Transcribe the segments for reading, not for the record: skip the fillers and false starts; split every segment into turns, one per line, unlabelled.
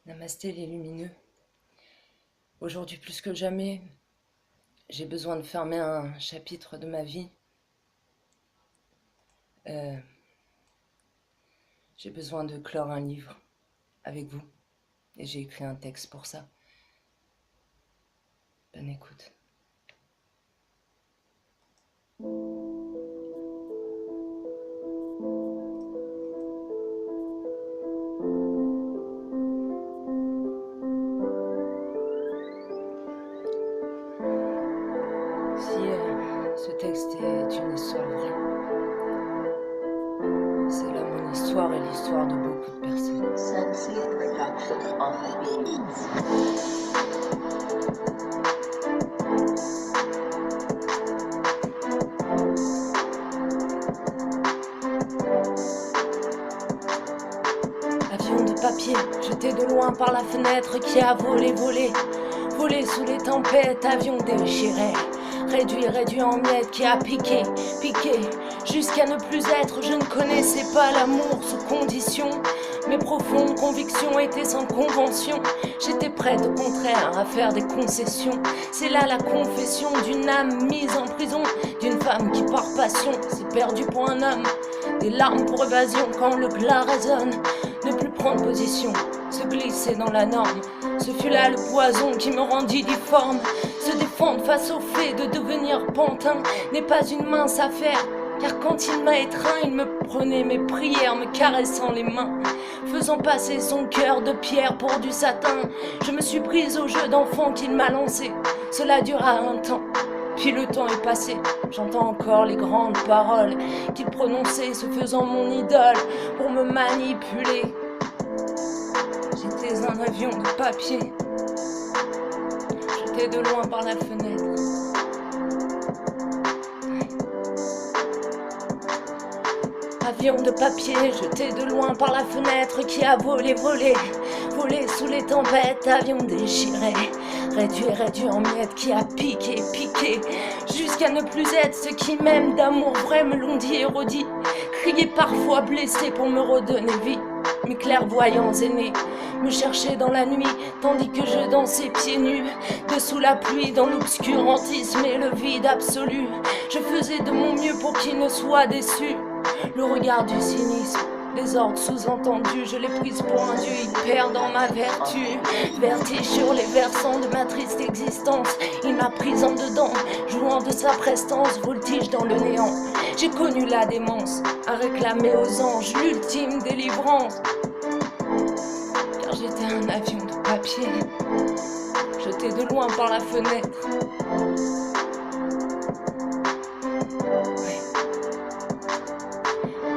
Namasté les lumineux. Aujourd'hui plus que jamais, j'ai besoin de fermer un chapitre de ma vie. J'ai besoin de clore un livre avec vous. Et j'ai écrit un texte pour ça. Bonne écoute. Si ce texte est une histoire vraie, c'est là mon histoire et l'histoire de beaucoup de personnes.
Sensi production of
Avion de papier, jeté de loin par la fenêtre qui a volé, volé. Volé sous les tempêtes, avion déchiré. Réduit en miettes qui a piqué, piqué. Jusqu'à ne plus être, je ne connaissais pas l'amour sous condition. Mes profondes convictions étaient sans convention. J'étais prête au contraire à faire des concessions. C'est là la confession d'une âme mise en prison, d'une femme qui par passion s'est perdue pour un homme. Des larmes pour évasion quand le glas résonne. Ne plus prendre position, se glisser dans la norme. Ce fut là le poison qui me rendit difforme. Se défendre face au fait de devenir pantin n'est pas une mince affaire. Car quand il m'a étreint, il me prenait mes prières, me caressant les mains, faisant passer son cœur de pierre pour du satin. Je me suis prise au jeu d'enfant qu'il m'a lancé. Cela dura un temps, puis le temps est passé. J'entends encore les grandes paroles qu'il prononçait, se faisant mon idole pour me manipuler. J'étais un avion de papier, jeté de loin par la fenêtre. Avion de papier, jeté de loin par la fenêtre qui a volé, volé. Volé sous les tempêtes, avion déchiré. Réduit en miettes qui a piqué, piqué. Jusqu'à ne plus être ce qui m'aiment d'amour vrai me l'ont dit et redit. Crié parfois blessé pour me redonner vie. Mes clairvoyants aînés me cherchaient dans la nuit, tandis que je dansais pieds nus, dessous la pluie, dans l'obscurantisme et le vide absolu. Je faisais de mon mieux pour qu'ils ne soient déçus. Le regard du cynisme, les ordres sous-entendus, je l'ai prise pour un dieu, il perd dans ma vertu. Vertige sur les versants de ma triste existence, il m'a prise en dedans, jouant de sa prestance, voltige dans le néant. J'ai connu la démence, à réclamer aux anges l'ultime délivrance. Car j'étais un avion de papier, jeté de loin par la fenêtre.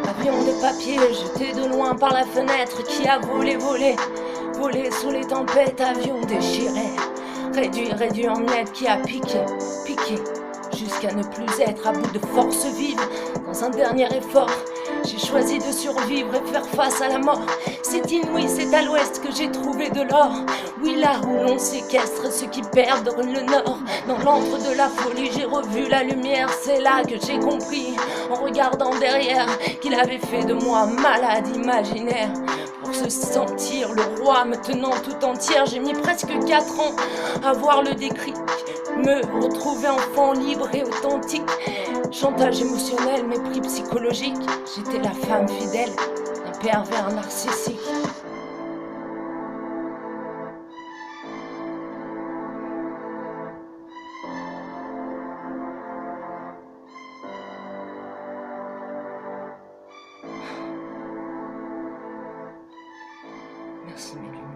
Avion de papier, jeté de loin par la fenêtre qui a volé, volé. Volé sous les tempêtes, avion déchiré. Réduit en miettes qui a piqué, piqué. Jusqu'à ne plus être à bout de force vive. Dans un dernier effort, j'ai choisi de survivre et faire face à la mort. C'est inouï, c'est à l'ouest que j'ai trouvé de l'or. Oui, là où l'on séquestre ceux qui perdent le nord. Dans l'antre de la folie, j'ai revu la lumière. C'est là que j'ai compris, en regardant derrière, qu'il avait fait de moi malade imaginaire. Pour se sentir le roi me tenant tout entière, j'ai mis presque 4 ans à voir le déclic. Me retrouver enfant libre et authentique. Chantage émotionnel, mépris psychologique. J'étais la femme fidèle d'un pervers narcissique. Merci mes lumières.